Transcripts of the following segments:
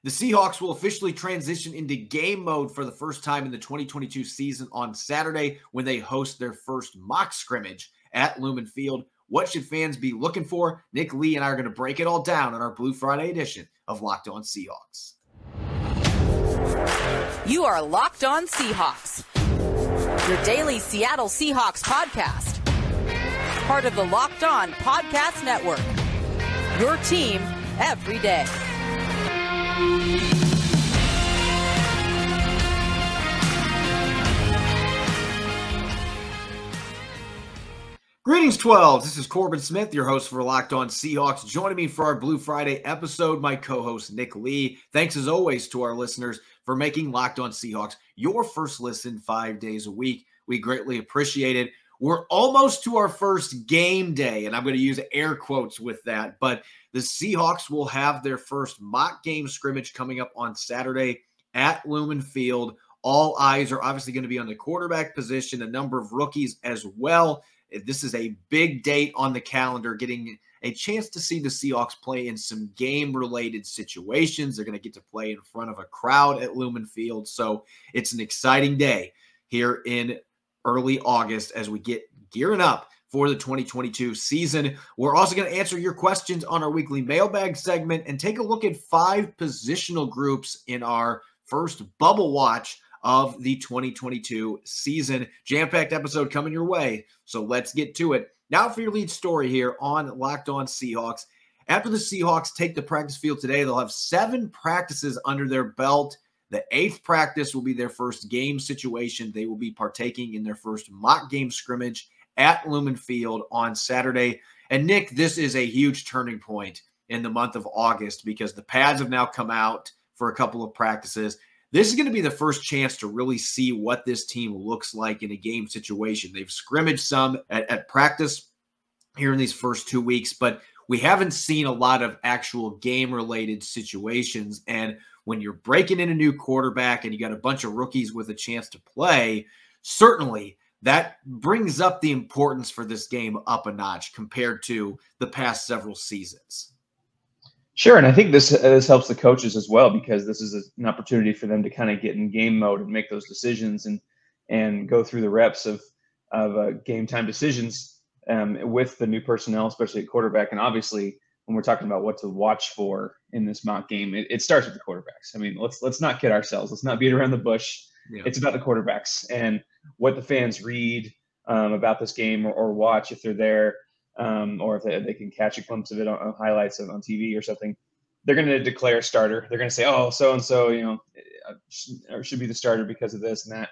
The Seahawks will officially transition into game mode for the first time in the 2022 season on Saturday when they host their first mock scrimmage at Lumen Field. What should fans be looking for? Nick Lee and I are going to break it all down on our Blue Friday edition of Locked On Seahawks. You are Locked On Seahawks, your daily Seattle Seahawks podcast. Part of the Locked On Podcast Network, your team every day. Greetings, 12s. This is Corbin Smith, your host for Locked On Seahawks. Joining me for our Blue Friday episode, my co-host Nick Lee. Thanks as always to our listeners for making Locked On Seahawks your first listen 5 days a week. We greatly appreciate it. We're almost to our first game day, and I'm going to use air quotes with that, but the Seahawks will have their first mock game scrimmage coming up on Saturday at Lumen Field. All eyes are obviously going to be on the quarterback position, a number of rookies as well. This is a big date on the calendar, getting a chance to see the Seahawks play in some game-related situations. They're going to get to play in front of a crowd at Lumen Field, so it's an exciting day here in early August as we get gearing up for the 2022 season. We're also going to answer your questions on our weekly mailbag segment and take a look at 5 positional groups in our first bubble watch of the 2022 season. Jam-packed episode coming your way, so let's get to it. Now for your lead story here on Locked On Seahawks. After the Seahawks take the practice field today, they'll have 7 practices under their belt. The 8th practice will be their first game situation. They will be partaking in their first mock game scrimmage at Lumen Field on Saturday. And Nick, this is a huge turning point in the month of August because the pads have now come out for a couple of practices. This is going to be the first chance to really see what this team looks like in a game situation. They've scrimmaged some at practice here in these first 2 weeks, but we haven't seen a lot of actual game-related situations. And when you're breaking in a new quarterback and you got a bunch of rookies with a chance to play, certainly that brings up the importance for this game up a notch compared to the past several seasons. Sure, and I think this helps the coaches as well because this is an opportunity for them to kind of get in game mode and make those decisions and go through the reps of game time decisions with the new personnel, especially at quarterback. And obviously, when we're talking about what to watch for in this mock game, it starts with the quarterbacks. I mean, let's not kid ourselves. Let's not beat around the bush. Yeah. It's about the quarterbacks and what the fans read about this game or watch if they're there. Or if they can catch a glimpse of it on highlights on TV or something, they're going to declare a starter. They're going to say, oh, so-and-so, should be the starter because of this and that.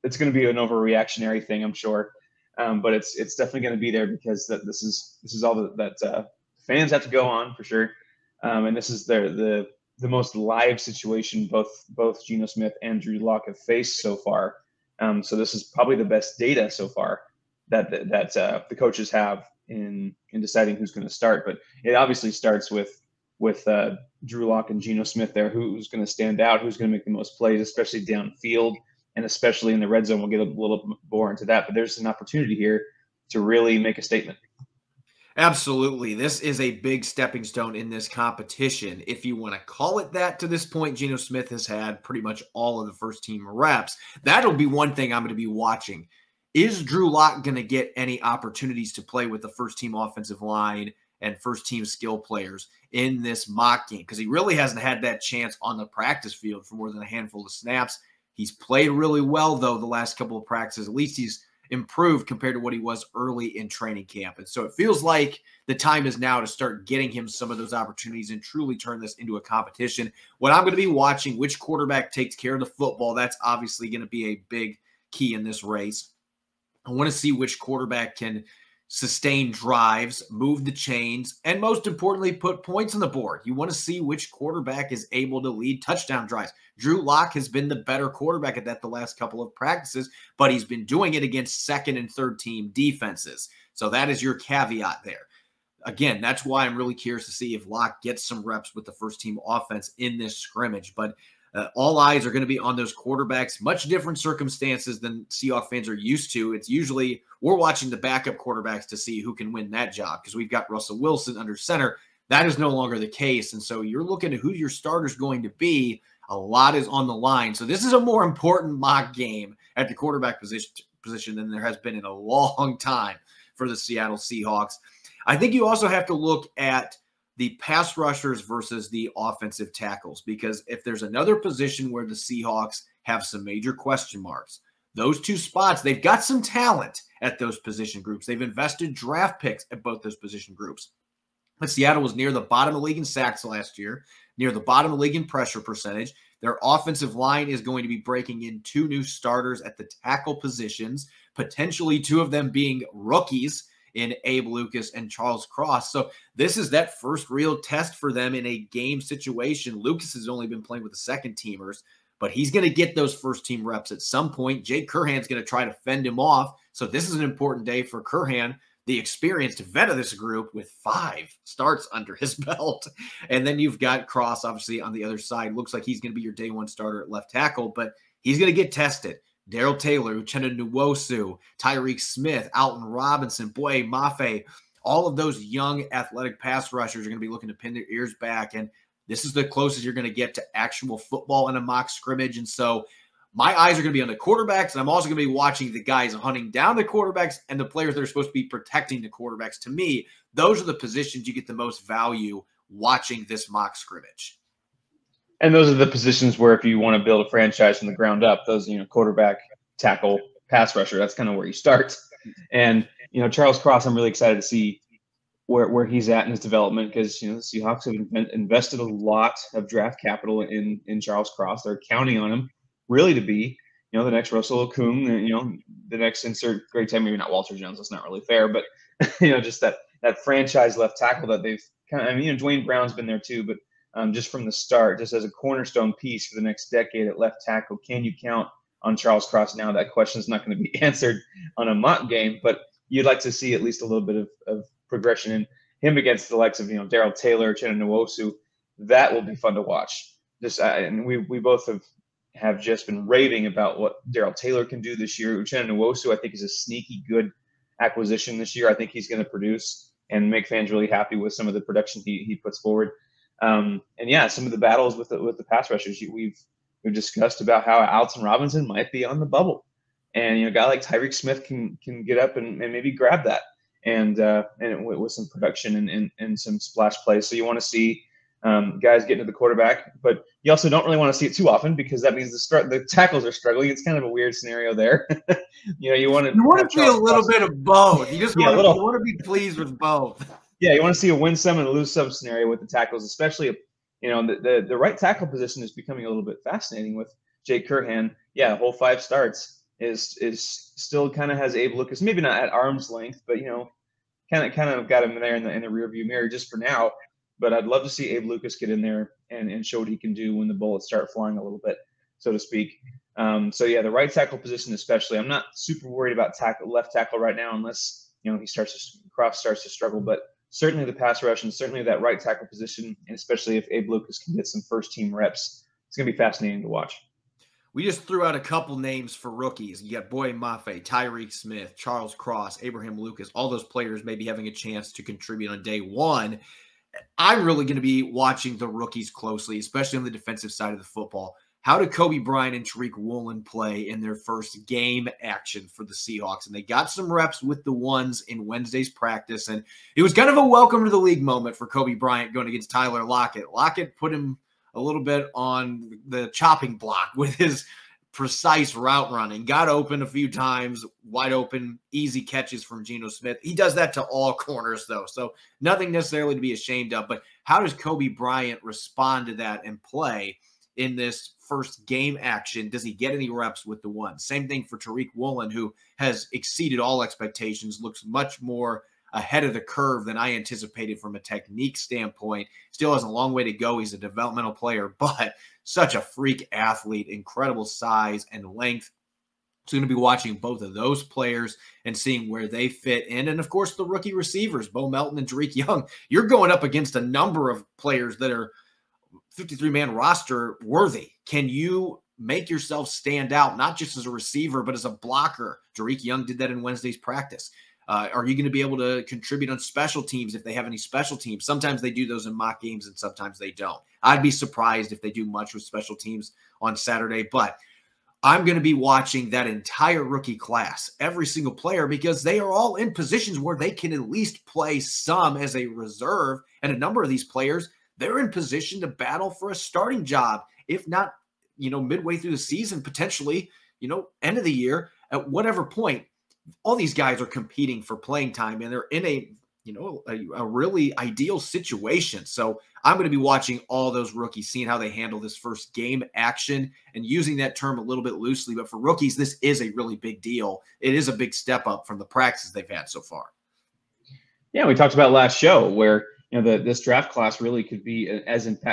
It's going to be an overreactionary thing, I'm sure. But it's definitely going to be there because this is all that fans have to go on for sure. And this is the most live situation both Geno Smith and Drew Lock have faced so far. So this is probably the best data so far that the coaches have in deciding who's going to start. But it obviously starts with Drew Lock and Geno Smith there, who's going to stand out, who's going to make the most plays, especially downfield and especially in the red zone. We'll get a little more into that, but there's an opportunity here to really make a statement. Absolutely. This is a big stepping stone in this competition. If you want to call it that to this point, Geno Smith has had pretty much all of the first team reps. That'll be one thing I'm going to be watching. Is Drew Lock going to get any opportunities to play with the first-team offensive line and first-team skill players in this mock game? Because he really hasn't had that chance on the practice field for more than a handful of snaps. He's played really well, though, the last couple of practices. At least he's improved compared to what he was early in training camp. And so it feels like the time is now to start getting him some of those opportunities and truly turn this into a competition. What I'm going to be watching, which quarterback takes care of the football, that's obviously going to be a big key in this race. I want to see which quarterback can sustain drives, move the chains, and most importantly, put points on the board. You want to see which quarterback is able to lead touchdown drives. Drew Lock has been the better quarterback at that the last couple of practices, but he's been doing it against second and third team defenses. So that is your caveat there. Again, that's why I'm really curious to see if Lock gets some reps with the first team offense in this scrimmage. But all eyes are going to be on those quarterbacks. Much different circumstances than Seahawks fans are used to. It's usually we're watching the backup quarterbacks to see who can win that job because we've got Russell Wilson under center. That is no longer the case. And so you're looking at who your starter's going to be. A lot is on the line. So this is a more important mock game at the quarterback position than there has been in a long time for the Seattle Seahawks. I think you also have to look at the pass rushers versus the offensive tackles, because if there's another position where the Seahawks have some major question marks, those two spots, they've got some talent at those position groups. They've invested draft picks at both those position groups. But Seattle was near the bottom of the league in sacks last year, near the bottom of the league in pressure percentage. Their offensive line is going to be breaking in 2 new starters at the tackle positions, potentially 2 of them being rookies in Abe Lucas and Charles Cross. So this is that first real test for them in a game situation. Lucas has only been playing with the second teamers, but he's going to get those first team reps at some point. Jake Curhan's going to try to fend him off. So this is an important day for Curhan, the experienced vet of this group, with 5 starts under his belt. And then you've got Cross, obviously, on the other side. Looks like he's going to be your day 1 starter at left tackle, but he's going to get tested. Daryl Taylor, Uchenna Nwosu, Tyreek Smith, Alton Robinson, Boye Mafe, all of those young athletic pass rushers are going to be looking to pin their ears back. And this is the closest you're going to get to actual football in a mock scrimmage. And so my eyes are going to be on the quarterbacks, and I'm also going to be watching the guys hunting down the quarterbacks and the players that are supposed to be protecting the quarterbacks. To me, those are the positions you get the most value watching this mock scrimmage. And those are the positions where if you want to build a franchise from the ground up, those, quarterback, tackle, pass rusher, that's kind of where you start. And, Charles Cross, I'm really excited to see where he's at in his development, because, the Seahawks have invested a lot of draft capital in Charles Cross. They're counting on him really to be, the next Russell Okung, the next insert great time, maybe not Walter Jones. That's not really fair, but, just that franchise left tackle that they've kind of, Dwayne Brown's been there too, but just from the start, just as a cornerstone piece for the next decade at left tackle. Can you count on Charles Cross now? That question is not going to be answered on a mock game, but you'd like to see at least a little bit of progression in him against the likes of, Daryl Taylor, Uchenna Nwosu. That will be fun to watch. And we both have just been raving about what Daryl Taylor can do this year. Uchenna Nwosu, I think, is a sneaky good acquisition this year. I think he's going to produce and make fans really happy with some of the production he puts forward. And yeah, some of the battles with the pass rushers we've discussed about how Alton Robinson might be on the bubble, and a guy like Tyreek Smith can get up and maybe grab that and with some production and some splash plays. So you want to see guys getting to the quarterback, but you also don't really want to see it too often, because that means the tackles are struggling. It's kind of a weird scenario there. You want to see a little bit of both. You just want to be pleased with both. Yeah, you want to see a win some and a lose some scenario with the tackles, especially the right tackle position is becoming a little bit fascinating with Jake Curhan. Yeah, the whole 5 starts is still kind of has Abe Lucas, maybe not at arm's length, but kind of got him there in the rearview mirror just for now. But I'd love to see Abe Lucas get in there and show what he can do when the bullets start flying a little bit, so to speak. So yeah, the right tackle position especially. I'm not super worried about left tackle right now, unless Cross starts to struggle. But certainly the pass rush, and certainly that right tackle position, and especially if Abe Lucas can get some first team reps, it's going to be fascinating to watch. We just threw out a couple names for rookies. You got Boye Mafe, Tyreek Smith, Charles Cross, Abraham Lucas, all those players maybe having a chance to contribute on day 1. I'm really going to be watching the rookies closely, especially on the defensive side of the football. How did Coby Bryant and Tariq Woolen play in their first game action for the Seahawks? And they got some reps with the ones in Wednesday's practice, and it was kind of a welcome to the league moment for Coby Bryant going against Tyler Lockett. Lockett put him a little bit on the chopping block with his precise route running, got open a few times, wide open, easy catches from Geno Smith. He does that to all corners, though, so nothing necessarily to be ashamed of. But how does Coby Bryant respond to that and play in this first game action? Does he get any reps with the one? Same thing for Tariq Woolen, who has exceeded all expectations, looks much more ahead of the curve than I anticipated from a technique standpoint. Still has a long way to go. He's a developmental player, but such a freak athlete, incredible size and length. So going to be watching both of those players and seeing where they fit in. And, of course, the rookie receivers, Bo Melton and Tariq Young. You're going up against a number of players that are 53-man roster worthy. Can you make yourself stand out, not just as a receiver, but as a blocker? Tariq Young did that in Wednesday's practice. Are you going to be able to contribute on special teams if they have any special teams? Sometimes they do those in mock games and sometimes they don't. I'd be surprised if they do much with special teams on Saturday, but I'm going to be watching that entire rookie class, every single player, because they are all in positions where they can at least play some as a reserve. And a number of these players, they're in position to battle for a starting job, if not, midway through the season, potentially, end of the year, at whatever point. All these guys are competing for playing time, and they're in a really ideal situation. So I'm going to be watching all those rookies, seeing how they handle this first game action, and using that term a little bit loosely. But for rookies, this is a really big deal. It is a big step up from the practices they've had so far. Yeah, we talked about last show where this draft class really could be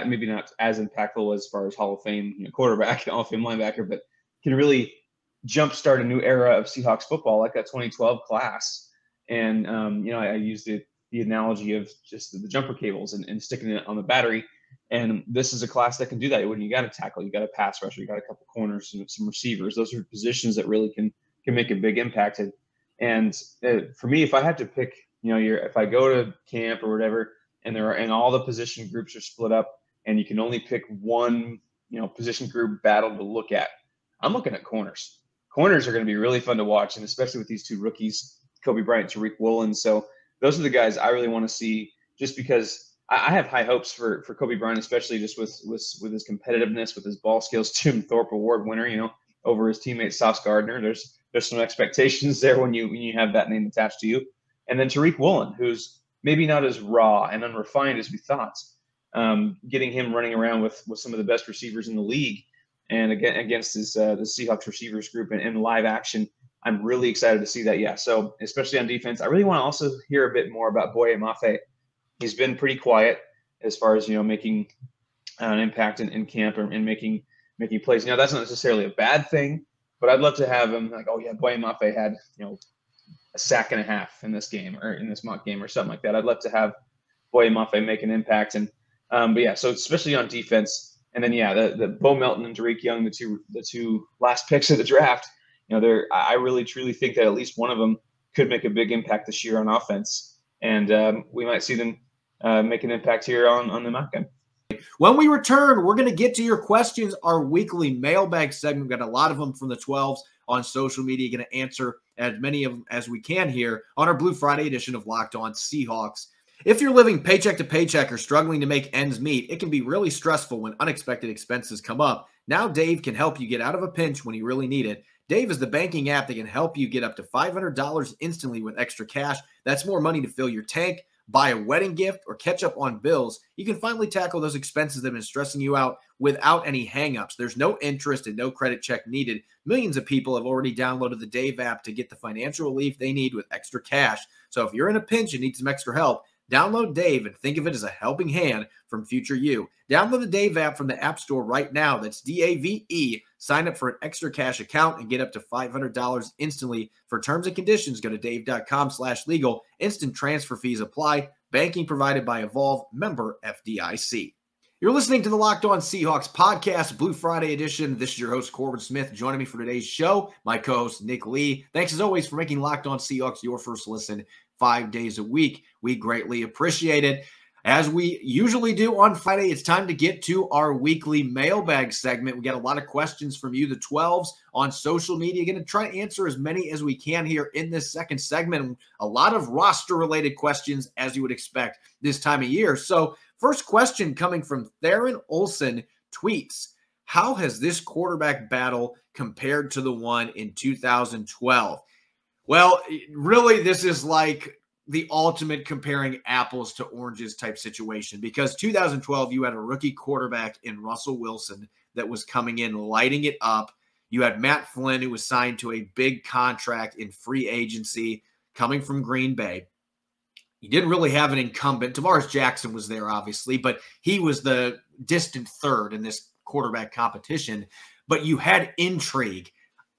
maybe not as impactful as far as Hall of Fame quarterback, Hall of Fame linebacker, but can really jumpstart a new era of Seahawks football, like that 2012 class. And I used the analogy of just the jumper cables and sticking it on the battery. And this is a class that can do that. When you got a tackle, you got a pass rusher, you got a couple corners, some receivers. Those are positions that really can make a big impact. And for me, if I had to pick, if I go to camp or whatever, and all the position groups are split up, and you can only pick one, position group battle to look at, I'm looking at corners. Corners are going to be really fun to watch, and especially with these two rookies, Coby Bryant, Tariq Woolen. So those are the guys I really want to see, just because I have high hopes for Coby Bryant, especially just with his competitiveness, with his ball skills. Jim Thorpe Award winner, over his teammate Sauce Gardner. There's some expectations there when you have that name attached to you. And then Tariq Woolen, who's maybe not as raw and unrefined as we thought. Getting him running around with some of the best receivers in the league, and again against the Seahawks receivers group in live action, I'm really excited to see that. Yeah, so especially on defense, I really want to also hear a bit more about Boye Mafe. He's been pretty quiet as far as making an impact in camp and making plays. That's not necessarily a bad thing, but I'd love to have him like, oh yeah, Boye Mafe had a sack and a half in this game or in this mock game or something like that. I'd love to have Boye Mafe make an impact. And but yeah, so especially on defense. And then the Bo Melton and Tariq Young, the two last picks of the draft. I really truly think that at least one of them could make a big impact this year on offense, and we might see them make an impact here on the mock game. When we return, we're going to get to your questions. Our weekly mailbag segment, we've got a lot of them from the 12s on social media. Going to answer as many of them as we can here on our Blue Friday edition of Locked On Seahawks. If you're living paycheck to paycheck or struggling to make ends meet, it can be really stressful when unexpected expenses come up. Now Dave can help you get out of a pinch when you really need it. Dave is the banking app that can help you get up to $500 instantly with extra cash. That's more money to fill your tank, buy a wedding gift, or catch up on bills. You can finally tackle those expenses that have been stressing you out without any hangups. There's no interest and no credit check needed. Millions of people have already downloaded the Dave app to get the financial relief they need with extra cash. So if you're in a pinch and need some extra help, download Dave and think of it as a helping hand from future you. Download the Dave app from the App Store right now. That's DAVE. Sign up for an extra cash account and get up to $500 instantly. For terms and conditions, go to dave.com/legal. Instant transfer fees apply. Banking provided by Evolve. Member FDIC. You're listening to the Locked On Seahawks podcast, Blue Friday edition. This is your host, Corbin Smith. Joining me for today's show, my co-host, Nick Lee. Thanks, as always, for making Locked On Seahawks your first listen 5 days a week. We greatly appreciate it. As we usually do on Friday, it's time to get to our weekly mailbag segment. We got a lot of questions from you, the 12s, on social media. Going to try to answer as many as we can here in this second segment. A lot of roster-related questions, as you would expect this time of year. So first question coming from Theron Olson tweets, how has this quarterback battle compared to the one in 2012? Well, really, this is like the ultimate comparing apples to oranges type situation, because 2012, you had a rookie quarterback in Russell Wilson that was coming in, lighting it up. You had Matt Flynn, who was signed to a big contract in free agency coming from Green Bay. You didn't really have an incumbent. Tavares Jackson was there, obviously, but he was the distant third in this quarterback competition. But you had intrigue.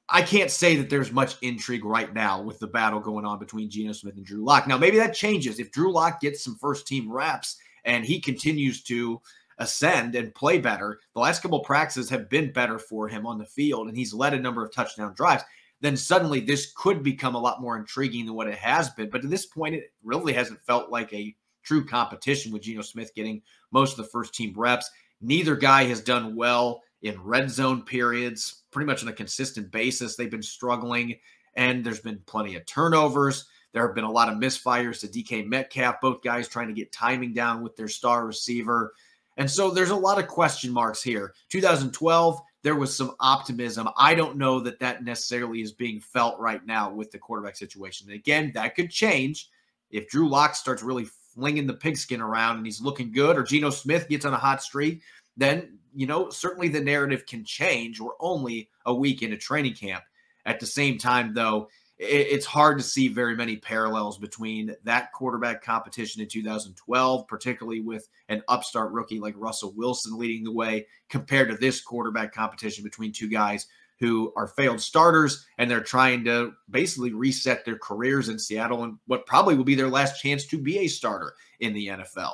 I can't say that there's much intrigue right now with the battle going on between Geno Smith and Drew Lock. Now, maybe that changes if Drew Lock gets some first-team reps and he continues to ascend and play better. The last couple of practices have been better for him on the field, and he's led a number of touchdown drives. then suddenly this could become a lot more intriguing than what it has been. But to this point, it really hasn't felt like a true competition with Geno Smith getting most of the first team reps. Neither guy has done well in red zone periods, pretty much on a consistent basis. They've been struggling, and there's been plenty of turnovers. There have been a lot of misfires to DK Metcalf, both guys trying to get timing down with their star receiver. And so there's a lot of question marks here. 2012, there was some optimism. I don't know that that necessarily is being felt right now with the quarterback situation. And again, that could change if Drew Lock starts really flinging the pigskin around and he's looking good, or Geno Smith gets on a hot streak. Then, certainly the narrative can change. We're only a week into training camp. At the same time, though, it's hard to see very many parallels between that quarterback competition in 2012, particularly with an upstart rookie like Russell Wilson leading the way, compared to this quarterback competition between two guys who are failed starters, and they're trying to basically reset their careers in Seattle and what probably will be their last chance to be a starter in the NFL.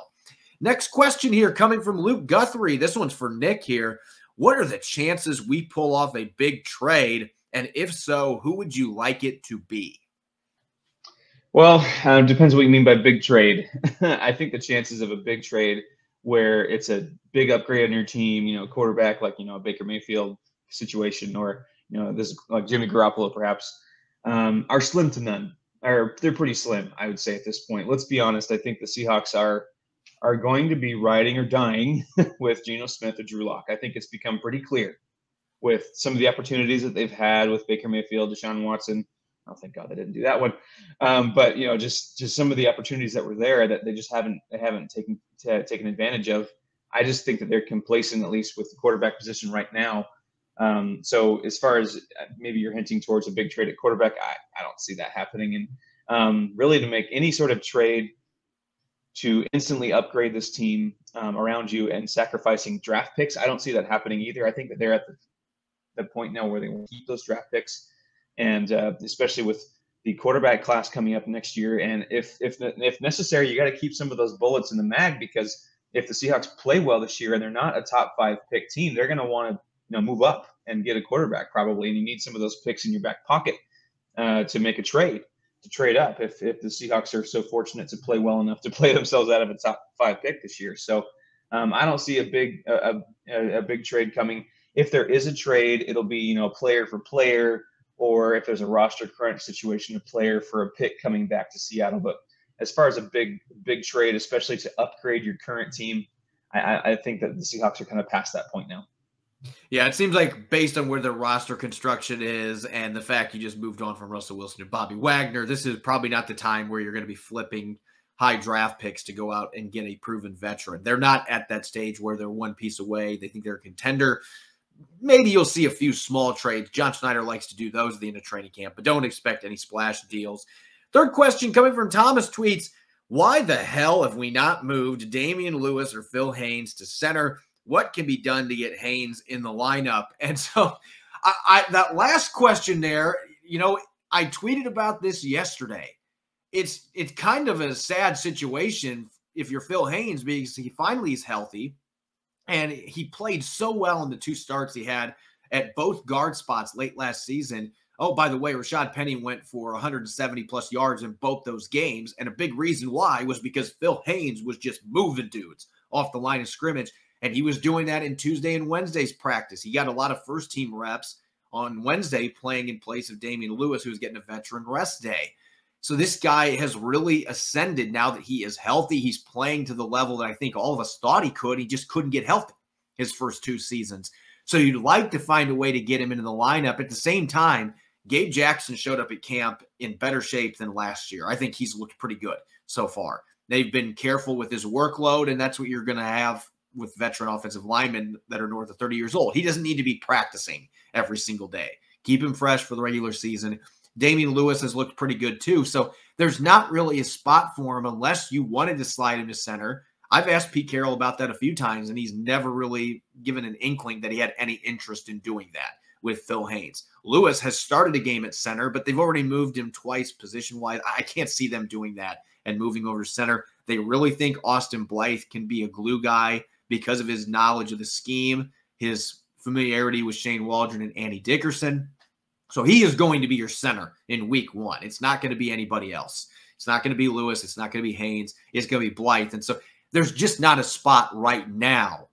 Next question here coming from Luke Guthrie. This one's for Nick here. What are the chances we pull off a big trade? And if so, who would you like it to be? Well, depends what you mean by big trade. I think the chances of a big trade where it's a big upgrade on your team, quarterback like, a Baker Mayfield situation, or, this like Jimmy Garoppolo perhaps, are slim to none. Or they're pretty slim, I would say, at this point. Let's be honest. I think the Seahawks are going to be riding or dying with Geno Smith or Drew Lock. I think it's become pretty clear with some of the opportunities that they've had with Baker Mayfield, Deshaun Watson. Oh, thank God they didn't do that one. But just some of the opportunities that were there that they just haven't taken advantage of. I just think that they're complacent, at least with the quarterback position right now. So as far as maybe you're hinting towards a big trade at quarterback, I don't see that happening. And really, to make any sort of trade to instantly upgrade this team around you and sacrificing draft picks, I don't see that happening either. I think that they're at the point now where they will keep those draft picks, and especially with the quarterback class coming up next year. And if necessary, you got to keep some of those bullets in the mag, because if the Seahawks play well this year and they're not a top 5 pick team, they're going to want to move up and get a quarterback probably, and you need some of those picks in your back pocket to make a trade, to trade up if the Seahawks are so fortunate to play well enough to play themselves out of a top 5 pick this year. So I don't see a big trade coming. If there is a trade, it'll be player for player, or if there's a roster crunch situation, a player for a pick coming back to Seattle. But as far as a big trade, especially to upgrade your current team, I think that the Seahawks are kind of past that point now. Yeah, it seems like based on where the roster construction is and the fact you just moved on from Russell Wilson to Bobby Wagner, this is probably not the time where you're going to be flipping high draft picks to go out and get a proven veteran. They're not at that stage where they're one piece away. They think they're a contender. Maybe you'll see a few small trades. John Schneider likes to do those at the end of training camp, but don't expect any splash deals. Third question coming from Thomas tweets, why the hell have we not moved Damian Lewis or Phil Haynes to center? What can be done to get Haynes in the lineup? And so that last question there, I tweeted about this yesterday. It's kind of a sad situation if you're Phil Haynes, because he finally is healthy. And he played so well in the 2 starts he had at both guard spots late last season. Oh, by the way, Rashad Penny went for 170-plus yards in both those games. And a big reason why was because Phil Haynes was just moving dudes off the line of scrimmage. And he was doing that in Tuesday and Wednesday's practice. He got a lot of first-team reps on Wednesday playing in place of Damian Lewis, who was getting a veteran rest day. So this guy has really ascended now that he is healthy. He's playing to the level that I think all of us thought he could. He just couldn't get healthy his first 2 seasons. So you'd like to find a way to get him into the lineup. At the same time, Gabe Jackson showed up at camp in better shape than last year. I think he's looked pretty good so far. They've been careful with his workload, and that's what you're going to have with veteran offensive linemen that are north of 30 years old. He doesn't need to be practicing every single day. Keep him fresh for the regular season. Damian Lewis has looked pretty good too. So there's not really a spot for him unless you wanted to slide him to center. I've asked Pete Carroll about that a few times, and he's never really given an inkling that he had any interest in doing that with Phil Haynes. Lewis has started a game at center, but they've already moved him twice position-wise. I can't see them doing that and moving over to center. They really think Austin Blythe can be a glue guy because of his knowledge of the scheme, his familiarity with Shane Waldron and Andy Dickerson. So he is going to be your center in week 1. It's not going to be anybody else. It's not going to be Lewis. It's not going to be Haynes. It's going to be Blythe. And so there's just not a spot right now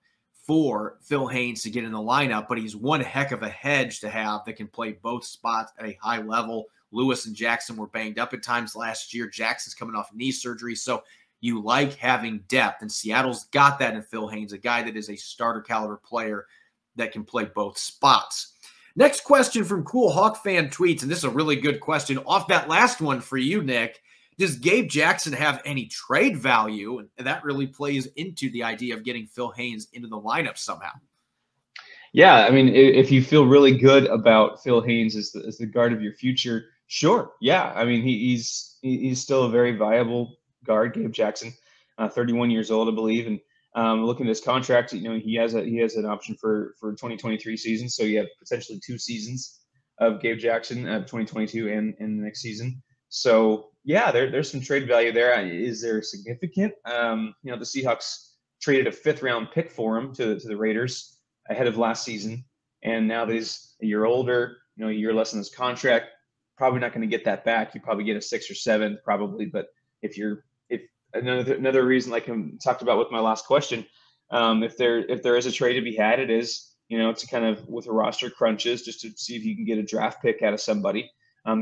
for Phil Haynes to get in the lineup, but he's one heck of a hedge to have that can play both spots at a high level. Lewis and Jackson were banged up at times last year. Jackson's coming off knee surgery. So you like having depth, and Seattle's got that in Phil Haynes, a guy that is a starter caliber player that can play both spots. Next question from Cool Hawk Fan tweets, and this is a really good question off that last one for you, Nick. Does Gabe Jackson have any trade value? And that really plays into the idea of getting Phil Haynes into the lineup somehow. Yeah, I mean, if you feel really good about Phil Haynes as the guard of your future, sure. Yeah, I mean, he's still a very viable guard, Gabe Jackson, 31 years old, I believe, and looking at his contract, he has an option for 2023 season, so you have potentially 2 seasons of Gabe Jackson, 2022 and the next season. So yeah, there's some trade value there. Is there significant? The Seahawks traded a 5th-round pick for him to the Raiders ahead of last season, and now that he's a year older, a year less in his contract, probably not going to get that back. You probably get a 6th or 7th, probably. But if another reason, like I talked about with my last question, if there is a trade to be had, it is to kind of with a roster crunches just to see if you can get a draft pick out of somebody.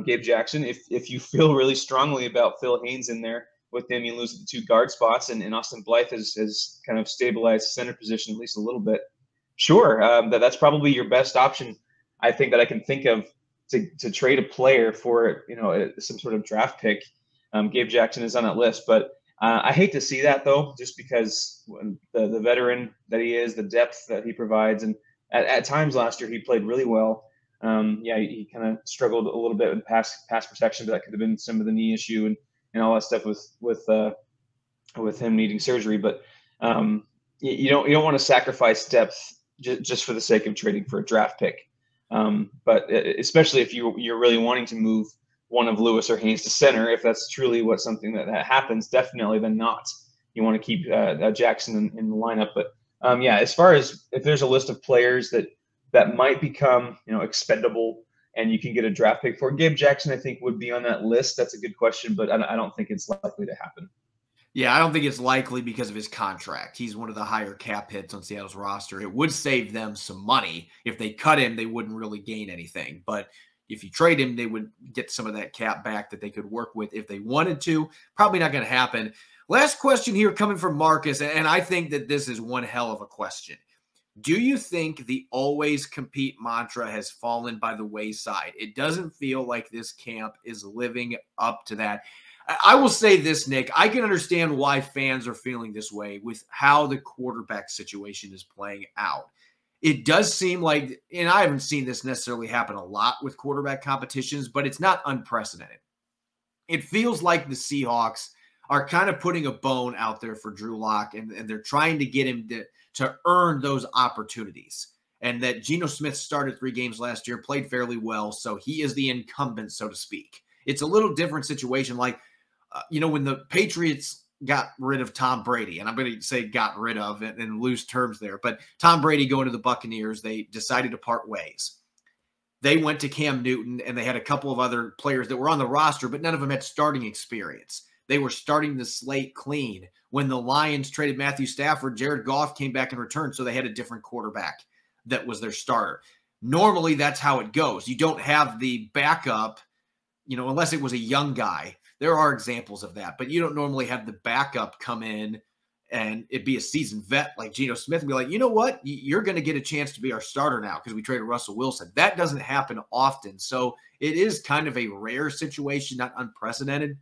Gabe Jackson, if you feel really strongly about Phil Haynes in there, with them you lose the 2 guard spots, and Austin Blythe has kind of stabilized center position at least a little bit. Sure, that's probably your best option, I think, that I can think of to trade a player for some sort of draft pick. Gabe Jackson is on that list, but I hate to see that though, just because the veteran that he is, the depth that he provides, and at times last year he played really well. He kind of struggled a little bit with pass protection, but that could have been some of the knee issue and all that stuff with him needing surgery. But you don't want to sacrifice depth just for the sake of trading for a draft pick. But especially if you're really wanting to move one of Lewis or Haynes to center, if that's truly something that happens, definitely then not. You want to keep Jackson in the lineup. But as far as if there's a list of players that might become expendable and you can get a draft pick for, Gabe Jackson I think would be on that list. That's a good question, but I don't think it's likely to happen. Yeah, I don't think it's likely because of his contract. He's one of the higher cap hits on Seattle's roster. It would save them some money. If they cut him, they wouldn't really gain anything. But if you trade him, they would get some of that cap back that they could work with if they wanted to. Probably not going to happen. Last question here coming from Marcus, and I think that this is one hell of a question. Do you think the always compete mantra has fallen by the wayside? It doesn't feel like this camp is living up to that. I will say this, Nick. I can understand why fans are feeling this way with how the quarterback situation is playing out. It does seem like, and I haven't seen this necessarily happen a lot with quarterback competitions, but it's not unprecedented. It feels like the Seahawks are kind of putting a bone out there for Drew Lock, and they're trying to get him to earn those opportunities. And that Geno Smith started 3 games last year, played fairly well, so he is the incumbent, so to speak. It's a little different situation, like, when the Patriots got rid of Tom Brady, and I'm going to say got rid of and loose terms there, but Tom Brady going to the Buccaneers, they decided to part ways. They went to Cam Newton, and they had a couple of other players that were on the roster, but none of them had starting experience. They were starting the slate clean. When the Lions traded Matthew Stafford, Jared Goff came back in return, so they had a different quarterback that was their starter. Normally, that's how it goes. You don't have the backup, unless it was a young guy. There are examples of that, but you don't normally have the backup come in and it be a seasoned vet like Geno Smith and be like, you know what? You're going to get a chance to be our starter now because we traded Russell Wilson. That doesn't happen often. So it is kind of a rare situation, not unprecedented.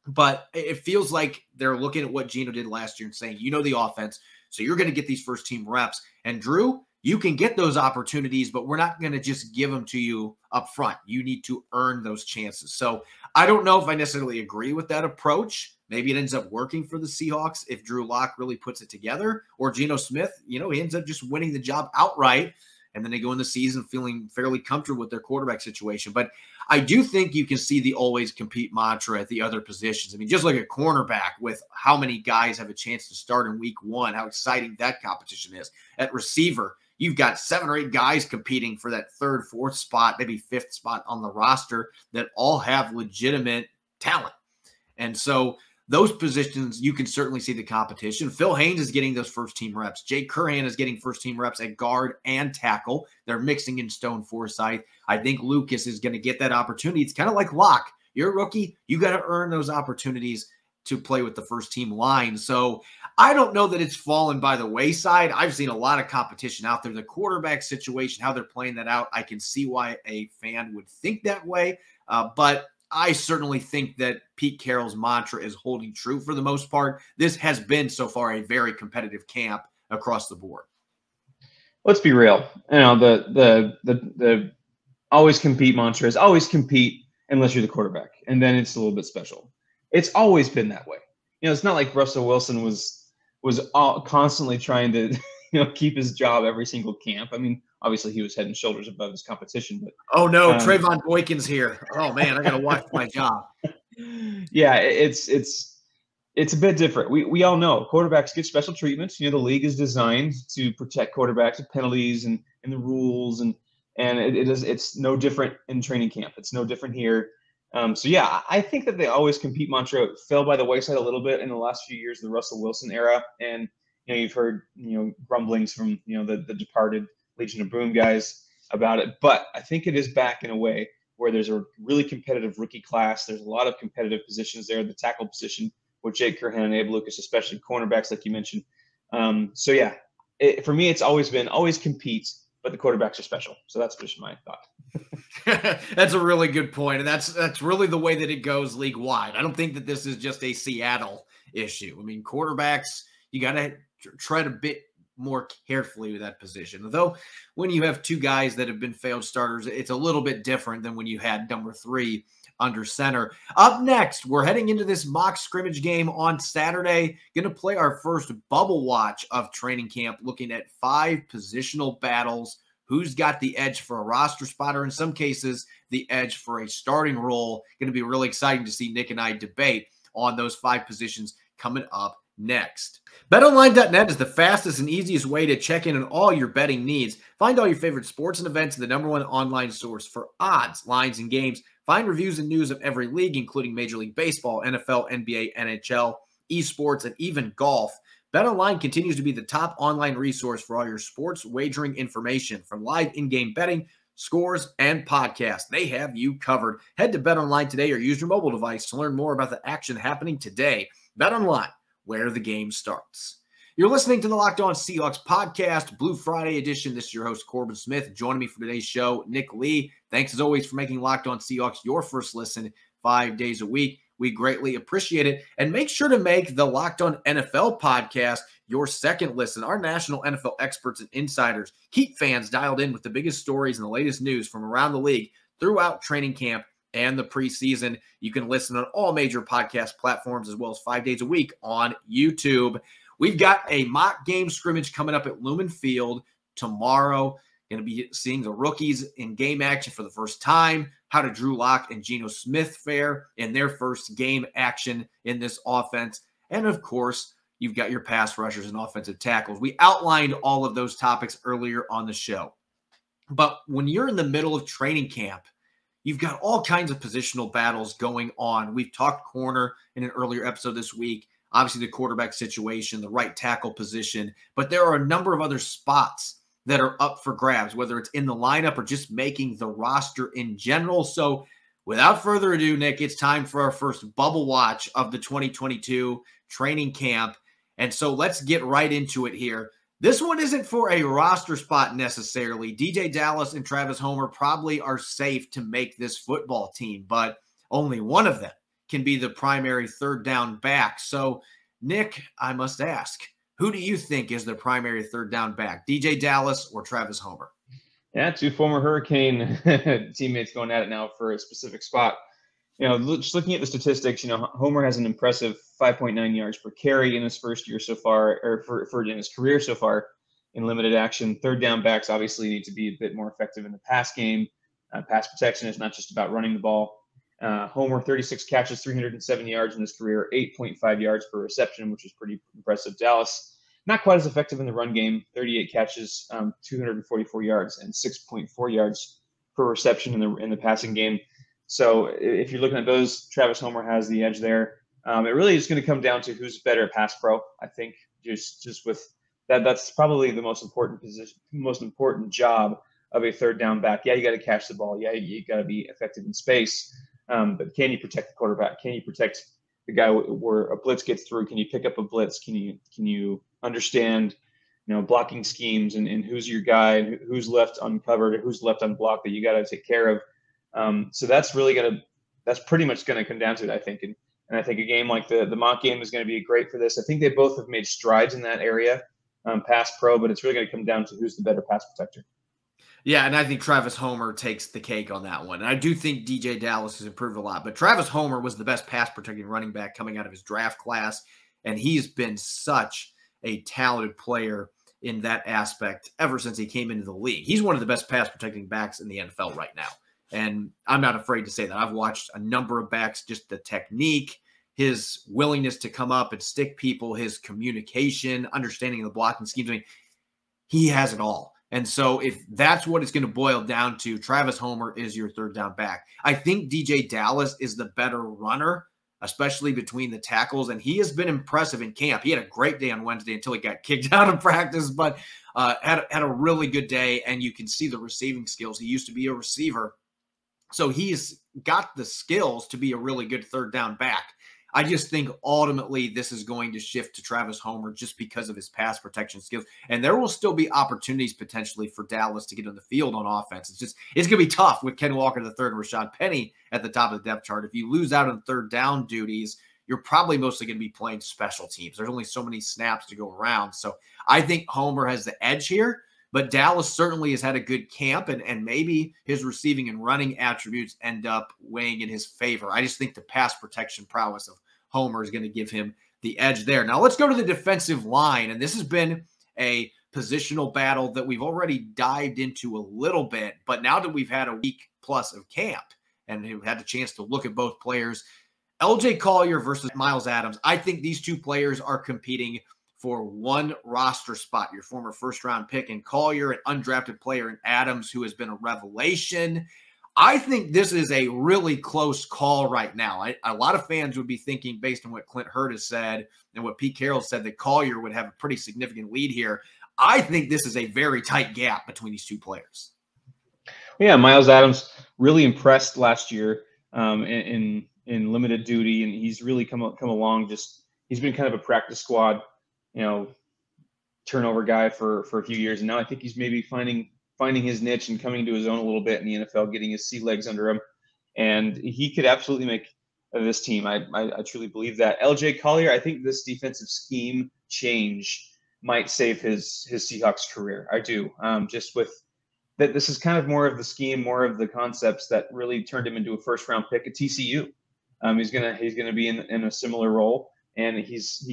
But it feels like they're looking at what Geno did last year and saying, the offense, so you're going to get these first-team reps. And, Drew, you can get those opportunities, but we're not going to just give them to you up front. You need to earn those chances. So I don't know if I necessarily agree with that approach. Maybe it ends up working for the Seahawks if Drew Lock really puts it together. Or Geno Smith, he ends up just winning the job outright. And then they go in the season feeling fairly comfortable with their quarterback situation. But I do think you can see the always compete mantra at the other positions. I mean, just like a cornerback with how many guys have a chance to start in week 1, how exciting that competition is. At receiver, you've got 7 or 8 guys competing for that 3rd, 4th spot, maybe 5th spot on the roster that all have legitimate talent. And so those positions, you can certainly see the competition. Phil Haynes is getting those first-team reps. Jake Curhan is getting first-team reps at guard and tackle. They're mixing in Stone Forsythe. I think Lucas is going to get that opportunity. It's kind of like Locke. You're a rookie. You got to earn those opportunities to play with the first-team line. So I don't know that it's fallen by the wayside. I've seen a lot of competition out there. The quarterback situation, how they're playing that out, I can see why a fan would think that way. But I certainly think that Pete Carroll's mantra is holding true for the most part. This has been so far a very competitive camp across the board. Let's be real. You know, the always compete mantra is always compete unless you're the quarterback, and then it's a little bit special. It's always been that way. You know, it's not like Russell Wilson was constantly trying to keep his job every single camp. I mean, obviously he was head and shoulders above his competition, but oh no, Trayvon Boykin's here. Oh man, I gotta watch my job. Yeah, it's a bit different. We all know quarterbacks get special treatment. You know, the league is designed to protect quarterbacks with penalties and the rules, and it's no different in training camp. It's no different here. So yeah, I think that they always compete mantra fell by the wayside a little bit in the last few years of the Russell Wilson era, and you've heard grumblings from the departed Legion of Boom guys about it, but I think it is back in a way where there's a really competitive rookie class. There's a lot of competitive positions there, the tackle position with Jake Curhan and Abe Lucas, especially cornerbacks like you mentioned. So yeah, for me, it's always compete, but the quarterbacks are special. So that's just my thought. That's a really good point. And that's really the way that it goes league wide. I don't think that this is just a Seattle issue. I mean, quarterbacks, you got to tread a bit more carefully with that position. Although when you have 2 guys that have been failed starters, it's a little bit different than when you had number 3 under center. Up next, we're heading into this mock scrimmage game on Saturday. Going to play our first bubble watch of training camp, looking at 5 positional battles. Who's got the edge for a roster spot, or in some cases, the edge for a starting role. Going to be really exciting to see Nick and I debate on those 5 positions coming up next. BetOnline.net is the fastest and easiest way to check in on all your betting needs. Find all your favorite sports and events in the #1 online source for odds, lines, and games. Find reviews and news of every league, including Major League Baseball, NFL, NBA, NHL, esports, and even golf. BetOnline continues to be the top online resource for all your sports wagering information, from live in-game betting, scores, and podcasts. They have you covered. Head to BetOnline today or use your mobile device to learn more about the action happening today. BetOnline, where the game starts. You're listening to the Locked On Seahawks podcast, Blue Friday edition. This is your host, Corbin Smith. Joining me for today's show, Nick Lee. Thanks as always for making Locked On Seahawks your first listen 5 days a week. We greatly appreciate it. And make sure to make the Locked On NFL podcast your second listen. Our national NFL experts and insiders keep fans dialed in with the biggest stories and the latest news from around the league throughout training camp and the preseason. You can listen on all major podcast platforms as well as 5 days a week on YouTube. We've got a mock game scrimmage coming up at Lumen Field tomorrow. Going to be seeing the rookies in game action for the first time. How did Drew Lock and Geno Smith fare in their first game action in this offense? And of course, you've got your pass rushers and offensive tackles. We outlined all of those topics earlier on the show. But when you're in the middle of training camp, you've got all kinds of positional battles going on. We've talked corner in an earlier episode this week. Obviously, the quarterback situation, the right tackle position. But there are a number of other spots that are up for grabs, whether it's in the lineup or just making the roster in general. So without further ado, Nick, it's time for our first bubble watch of the 2022 training camp. And so let's get right into it here. This one isn't for a roster spot necessarily. DJ Dallas and Travis Homer probably are safe to make this football team, but only one of them can be the primary 3rd down back. So, Nick, I must ask, who do you think is the primary 3rd down back, DJ Dallas or Travis Homer? Yeah, 2 former Hurricane teammates going at it now for a specific spot. Just looking at the statistics, Homer has an impressive 5.9 yards per carry in his first year so far, or for in his career so far in limited action. 3rd down backs obviously need to be a bit more effective in the pass game. Pass protection is not just about running the ball. Homer, 36 catches, 307 yards in his career, 8.5 yards per reception, which is pretty impressive. Dallas, not quite as effective in the run game. 38 catches, 244 yards, and 6.4 yards per reception in the passing game. So if you're looking at those, Travis Homer has the edge there. It really is going to come down to who's better at pass pro. I think just with that, that's probably the most important position, most important job of a third down back. Yeah, you got to catch the ball. Yeah, you got to be effective in space. But can you protect the quarterback? Can you protect the guy where a blitz gets through? Can you pick up a blitz? Can you understand, blocking schemes and who's your guy and who's left uncovered, who's left unblocked that you got to take care of. So that's pretty much going to come down to it, I think. And I think a game like the mock game is going to be great for this. I think they both have made strides in that area, pass pro, but it's really going to come down to who's the better pass protector. Yeah, and I think Travis Homer takes the cake on that one. And I do think DJ Dallas has improved a lot, but Travis Homer was the best pass protecting running back coming out of his draft class, and he's been such a talented player in that aspect ever since he came into the league. He's one of the best pass protecting backs in the NFL right now. And I'm not afraid to say that. I've watched a number of backs, just the technique, his willingness to come up and stick people, his communication, understanding of the blocking schemes. I mean, he has it all. And so if that's what it's going to boil down to, Travis Homer is your third down back. I think DJ Dallas is the better runner, especially between the tackles, and he has been impressive in camp. He had a great day on Wednesday until he got kicked out of practice, but had a really good day, and you can see the receiving skills. He used to be a receiver, so he's got the skills to be a really good third down back. I just think ultimately this is going to shift to Travis Homer just because of his pass protection skills. And there will still be opportunities potentially for Dallas to get on the field on offense. It's going to be tough with Ken Walker III and Rashad Penny at the top of the depth chart. If you lose out on third down duties, you're probably mostly going to be playing special teams. There's only so many snaps to go around. So I think Homer has the edge here. But Dallas certainly has had a good camp, and maybe his receiving and running attributes end up weighing in his favor. I just think the pass protection prowess of Homer is going to give him the edge there. Now let's go to the defensive line, and this has been a positional battle that we've already dived into a little bit, but now that we've had a week plus of camp and we've had the chance to look at both players, LJ Collier versus Myles Adams, I think these two players are competing for one roster spot. Your former first-round pick in Collier, an undrafted player in Adams who has been a revelation. I think this is a really close call right now. A lot of fans would be thinking, based on what Clint Hurtt has said and what Pete Carroll said, that Collier would have a pretty significant lead here. I think this is a very tight gap between these two players. Yeah, Myles Adams really impressed last year in limited duty, and he's really come along. He's been kind of a practice squad, turnover guy for a few years. And now I think he's maybe finding his niche and coming to his own a little bit in the NFL, getting his sea legs under him. And he could absolutely make this team. I truly believe that. LJ Collier, I think this defensive scheme change might save his Seahawks career. I do. Just with that, this is kind of more of the scheme, more of the concepts that really turned him into a first-round pick at TCU. He's gonna be in a similar role. And he's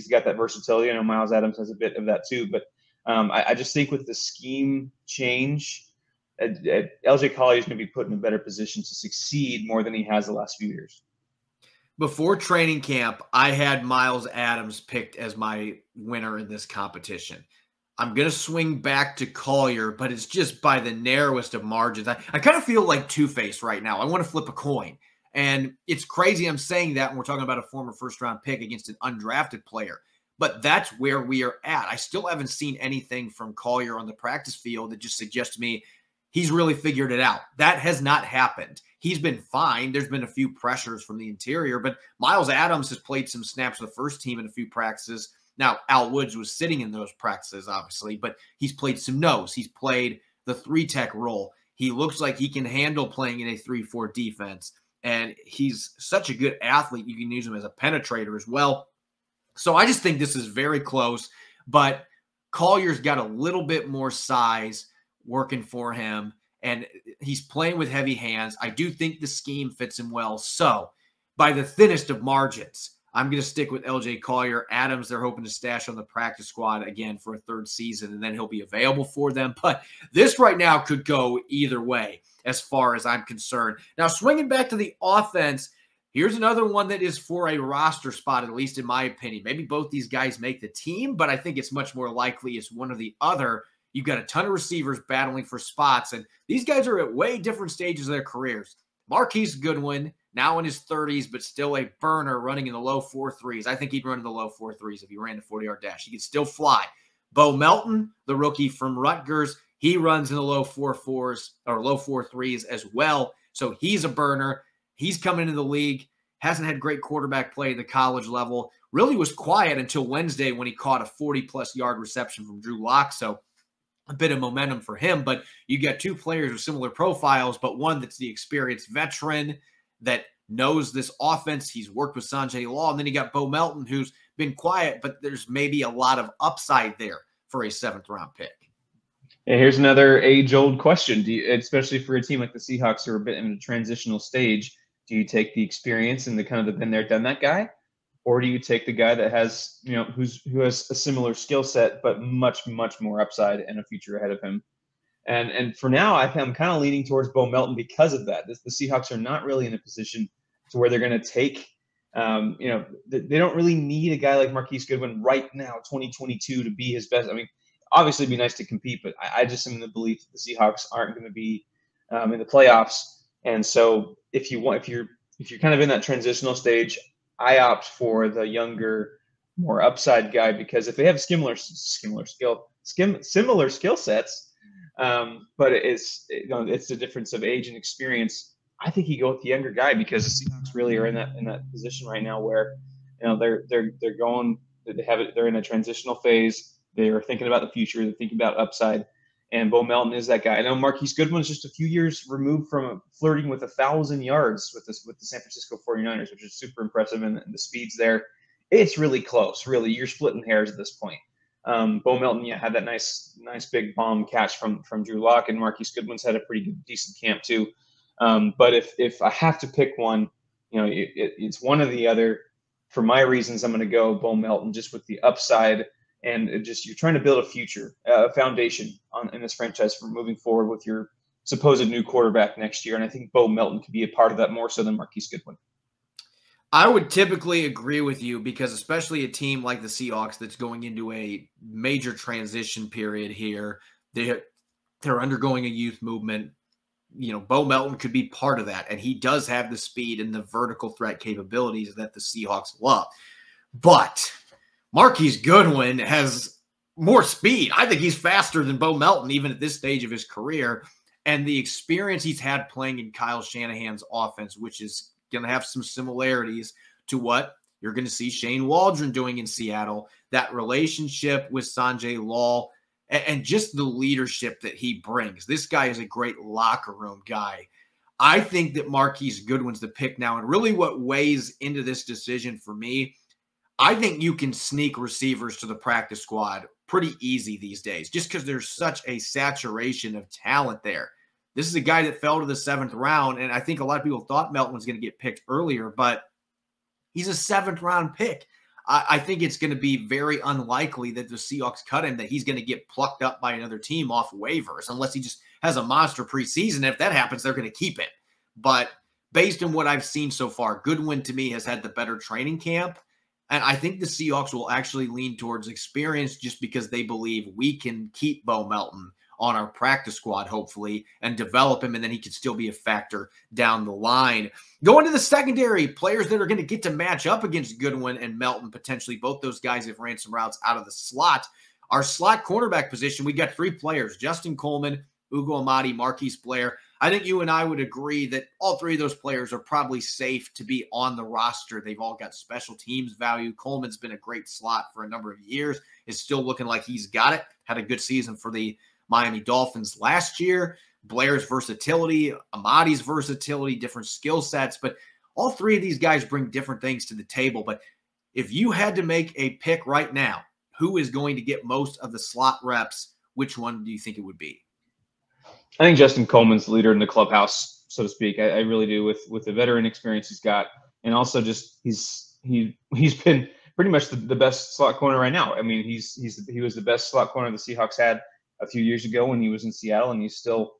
got that versatility. I know Myles Adams has a bit of that too, but I just think with the scheme change, LJ Collier is going to be put in a better position to succeed more than he has the last few years. Before training camp, I had Myles Adams picked as my winner in this competition. I'm going to swing back to Collier, but it's just by the narrowest of margins. I kind of feel like Two-Face right now. I want to flip a coin. And it's crazy I'm saying that when we're talking about a former first-round pick against an undrafted player. But that's where we are at. I still haven't seen anything from Collier on the practice field that just suggests to me he's really figured it out. That has not happened. He's been fine. There's been a few pressures from the interior, but Myles Adams has played some snaps with the first team in a few practices. Now, Al Woods was sitting in those practices, obviously, but he's played some nose. He's played the 3-tech role. He looks like he can handle playing in a 3-4 defense. And he's such a good athlete. You can use him as a penetrator as well. So I just think this is very close. But Collier's got a little bit more size working for him. And he's playing with heavy hands. I do think the scheme fits him well. So by the thinnest of margins, I'm going to stick with LJ Collier. Adams, they're hoping to stash on the practice squad again for a third season, and then he'll be available for them. But this right now could go either way as far as I'm concerned. Now, swinging back to the offense, Here's another one that is for a roster spot, at least in my opinion. Maybe both these guys make the team, but I think it's much more likely it's one or the other. You've got a ton of receivers battling for spots, and these guys are at way different stages of their careers. Marquis Goodwin, now in his 30s, but still a burner running in the low 4.3s. I think he'd run in the low 4.3s if he ran the 40-yard dash. He could still fly. Bo Melton, the rookie from Rutgers, he runs in the low 4.4s or low 4.3s as well. So he's a burner. He's coming into the league, hasn't had great quarterback play at the college level, really was quiet until Wednesday when he caught a 40-plus yard reception from Drew Lock. So a bit of momentum for him. But you got two players with similar profiles, but one that's the experienced veteran that knows this offense. He's worked with Sanjay Law. And then you got Bo Melton, who's been quiet, but there's maybe a lot of upside there for a 7th-round pick. And here's another age-old question, especially for a team like the Seahawks who are a bit in a transitional stage. Do you take the experience and the kind of the been there, done that guy, or do you take the guy that has, who has a similar skill set but much, much more upside and a future ahead of him? And for now, I'm kind of leaning towards Bo Melton because of that. The Seahawks are not really in a position to where they're going to take, they don't really need a guy like Marquis Goodwin right now, 2022, to be his best. I mean, obviously it'd be nice to compete, but I just am in the belief that the Seahawks aren't going to be in the playoffs. And so if you're kind of in that transitional stage, I opt for the younger, more upside guy, because if they have similar skill sets, but it's the difference of age and experience. I think you go with the younger guy because the Seahawks really are in that position right now where they're in a transitional phase. They're thinking about the future. They're thinking about upside. And Bo Melton is that guy. I know Marquis Goodwin is just a few years removed from flirting with 1,000 yards with the San Francisco 49ers, which is super impressive. And the speeds there, it's really close. Really, you're splitting hairs at this point. Bo Melton, had that nice big bomb catch from Drew Lock, and Marquis Goodwin's had a pretty decent camp too. But if I have to pick one, it's one or the other. For my reasons, I'm going to go Bo Melton just with the upside. And you're trying to build a future, a foundation in this franchise for moving forward with your supposed new quarterback next year. And I think Bo Melton could be a part of that more so than Marquis Goodwin. I would typically agree with you because especially a team like the Seahawks that's going into a major transition period here, they're undergoing a youth movement. Bo Melton could be part of that. And he does have the speed and the vertical threat capabilities that the Seahawks love. But Marquis Goodwin has more speed. I think he's faster than Bo Melton, even at this stage of his career. And the experience he's had playing in Kyle Shanahan's offense, which is going to have some similarities to what you're going to see Shane Waldron doing in Seattle, that relationship with Sanjay Law, and just the leadership that he brings. This guy is a great locker room guy. I think that Marquis Goodwin's the pick now. And really what weighs into this decision for me, I think you can sneak receivers to the practice squad pretty easy these days just because there's such a saturation of talent there. This is a guy that fell to the 7th round, and I think a lot of people thought Melton was going to get picked earlier, but he's a 7th-round pick. I think it's going to be very unlikely that the Seahawks cut him, that he's going to get plucked up by another team off waivers unless he just has a monster preseason. If that happens, they're going to keep him. But based on what I've seen so far, Goodwin to me has had the better training camp. And I think the Seahawks will actually lean towards experience just because they believe we can keep Bo Melton on our practice squad, hopefully, and develop him, and then he could still be a factor down the line. Going to the secondary, players that are going to get to match up against Goodwin and Melton, potentially. Both those guys have ran some routes out of the slot. Our slot cornerback position, we got 3 players, Justin Coleman, Ugo Amadi, Marquis Blair. I think you and I would agree that all 3 of those players are probably safe to be on the roster. They've all got special teams value. Coleman's been a great slot for a number of years. Is still looking like he's got it. Had a good season for the Miami Dolphins last year. Blair's versatility, Amadi's versatility, different skill sets. But all 3 of these guys bring different things to the table. But if you had to make a pick right now, who is going to get most of the slot reps, which one do you think it would be? I think Justin Coleman's the leader in the clubhouse, so to speak. I really do, with the veteran experience he's got, and also just he's been pretty much the best slot corner right now. I mean, he was the best slot corner the Seahawks had a few years ago when he was in Seattle, and he's still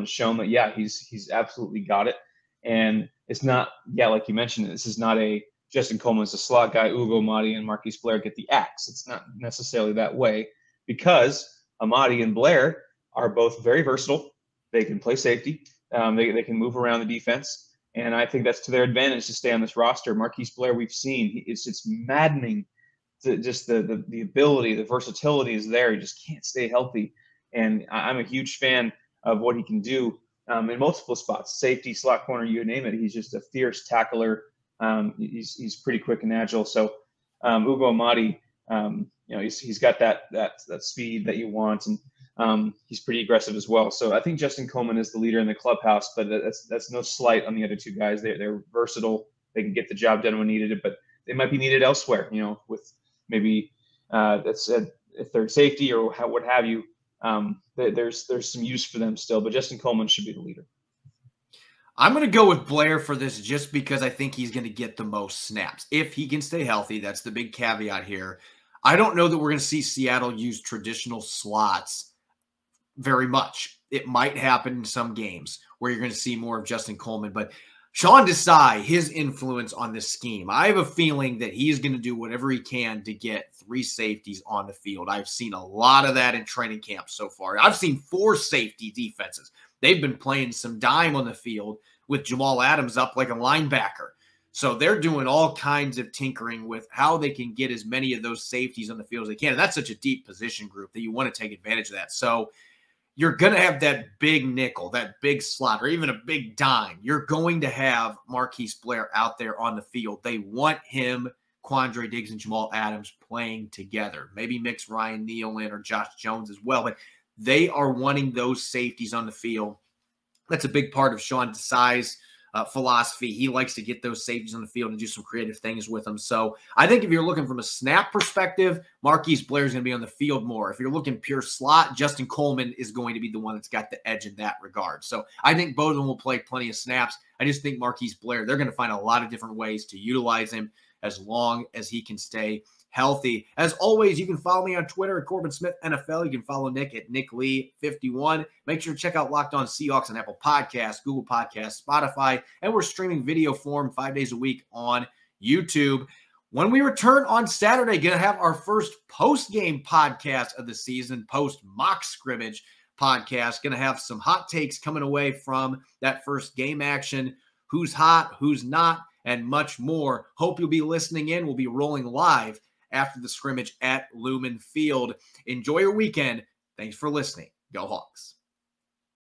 shown that he's absolutely got it. And it's not, like you mentioned, this is not a Justin Coleman's a slot guy, Ugo Amadi and Marquis Blair get the axe. It's not necessarily that way, because Amadi and Blair are both very versatile. They can play safety. They can move around the defense. And I think that's to their advantage to stay on this roster. Marquis Blair, we've seen, it's maddening. Just the ability, the versatility is there. He just can't stay healthy. And I'm a huge fan of what he can do in multiple spots, safety, slot corner, you name it. He's just a fierce tackler. He's pretty quick and agile. So Ugo Amadi, he's got that speed that you want, and he's pretty aggressive as well. So I think Justin Coleman is the leader in the clubhouse, but that's no slight on the other two guys. They're versatile. They can get the job done when needed, but they might be needed elsewhere. With maybe that's a third safety or what have you. There's some use for them still, but Justin Coleman should be the leader. I'm going to go with Blair for this just because I think he's going to get the most snaps. If he can stay healthy, that's the big caveat here. I don't know that we're going to see Seattle use traditional slots very much. It might happen in some games where you're going to see more of Justin Coleman, but Sean Desai, his influence on this scheme, I have a feeling that he's going to do whatever he can to get 3 safeties on the field. I've seen a lot of that in training camp so far. I've seen 4 safety defenses. They've been playing some dime on the field with Jamal Adams up like a linebacker. So they're doing all kinds of tinkering with how they can get as many of those safeties on the field as they can. And that's such a deep position group that you want to take advantage of that. So you're going to have that big nickel, that big slot, or even a big dime. You're going to have Marquis Blair out there on the field. They want him, Quandre Diggs, and Jamal Adams playing together. Maybe mix Ryan Neal in or Josh Jones as well, but they are wanting those safeties on the field. That's a big part of Sean Desai's philosophy. He likes to get those safeties on the field and do some creative things with them. So I think if you're looking from a snap perspective, Marquis Blair is going to be on the field more. If you're looking pure slot, Justin Coleman is going to be the one that's got the edge in that regard. So I think both of them will play plenty of snaps. I just think Marquis Blair, they're going to find a lot of different ways to utilize him as long as he can stay healthy. As always, you can follow me on Twitter at Corbin Smith NFL. You can follow Nick at Nick Lee 51. Make sure to check out Locked On Seahawks on Apple Podcasts, Google Podcasts, Spotify, and we're streaming video form 5 days a week on YouTube. When we return on Saturday, going to have our first post-game podcast of the season, post-mock scrimmage podcast. Going to have some hot takes coming away from that first game action. Who's hot, who's not, and much more. Hope you'll be listening in. We'll be rolling live after the scrimmage at Lumen Field. Enjoy your weekend. Thanks for listening. Go Hawks.